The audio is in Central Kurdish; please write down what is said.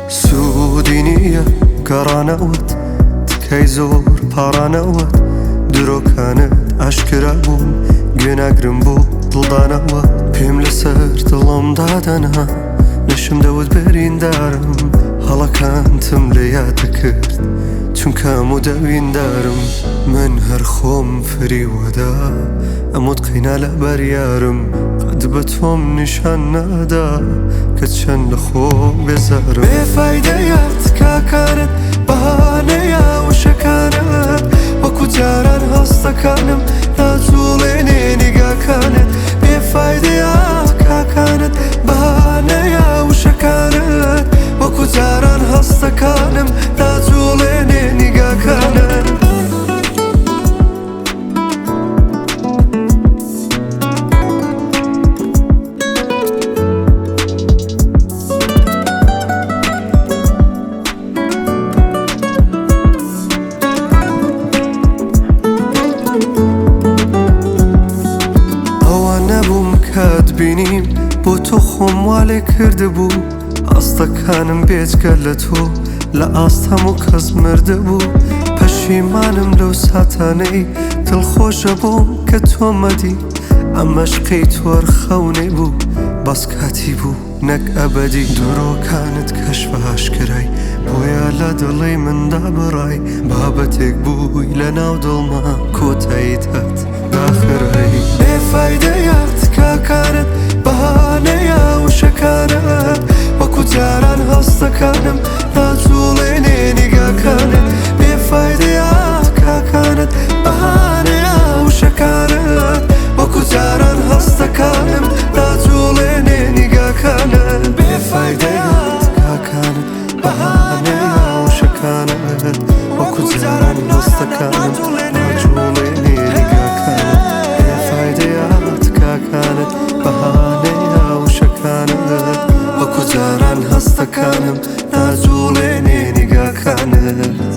سودينية قرانەوت تکەی زۆر پارانەوت درۆکانت ئاشکرا بوون گوێناگرم بۆ دڵدانەوە پێم لەسەر دڵم دادەنا نەشم دەوت بەریندارم هەڵەکانتم لە یادە کرد چونکە هەموو دەویندارم من هەر خۆم فریوەدا ئەموت قەینا لە بەریارم قەت بە تۆم نیشان نادا کە چەند لە خۆ بێزارم بێفایدەیە تکاکانت بەهانەیە وشەکانت وەکو جاران هەستەکانم ناجوڵێنێ نیگاکانت بێفایدەیە تکاکانت بەهانەیە وشەکانت وەکو جاران هەستەکانم ناجوڵێنێ نیگاکانت کات بینیم بۆ تۆ خۆم والێ کردبوو ئاستەکانم بێجگە لە تۆ لە ئاست هەموو کەس مردبوو پەشیمانم لەو ساتانەی دڵخۆشە بۆم کە تۆ مەدی ئەمەشقەی تۆرخەونێ بوو بەس کاتی بوو نەک ئەبەدی درۆکانت کەشفە هاشکرای بۆیە لە دڵی مندا بڕای بابەتێک بووی لە ناو دڵما کۆتاییت هات داخرایی بێفایدەیە تکاکانت بەهانەیە وشەکانت وەکو جاران هەستەکانم ناجوڵێنێ نیگاکانت بێفایدەیە تکاکانت بەهانەیە وشەکانت وەکو جاران هەستەکانم ناجوڵێنێ نیگاکانت بێفایدەیە تکاکانت بەهانەیە وشەکانت وەکو جاران هەستەکانم ناجوڵێنێ نیگاکانت بێفایدەیە تکاکانت بەهانەیە وشەکانت وەکو جاران هەستەکانم ناجوڵێنێ نیگاکانت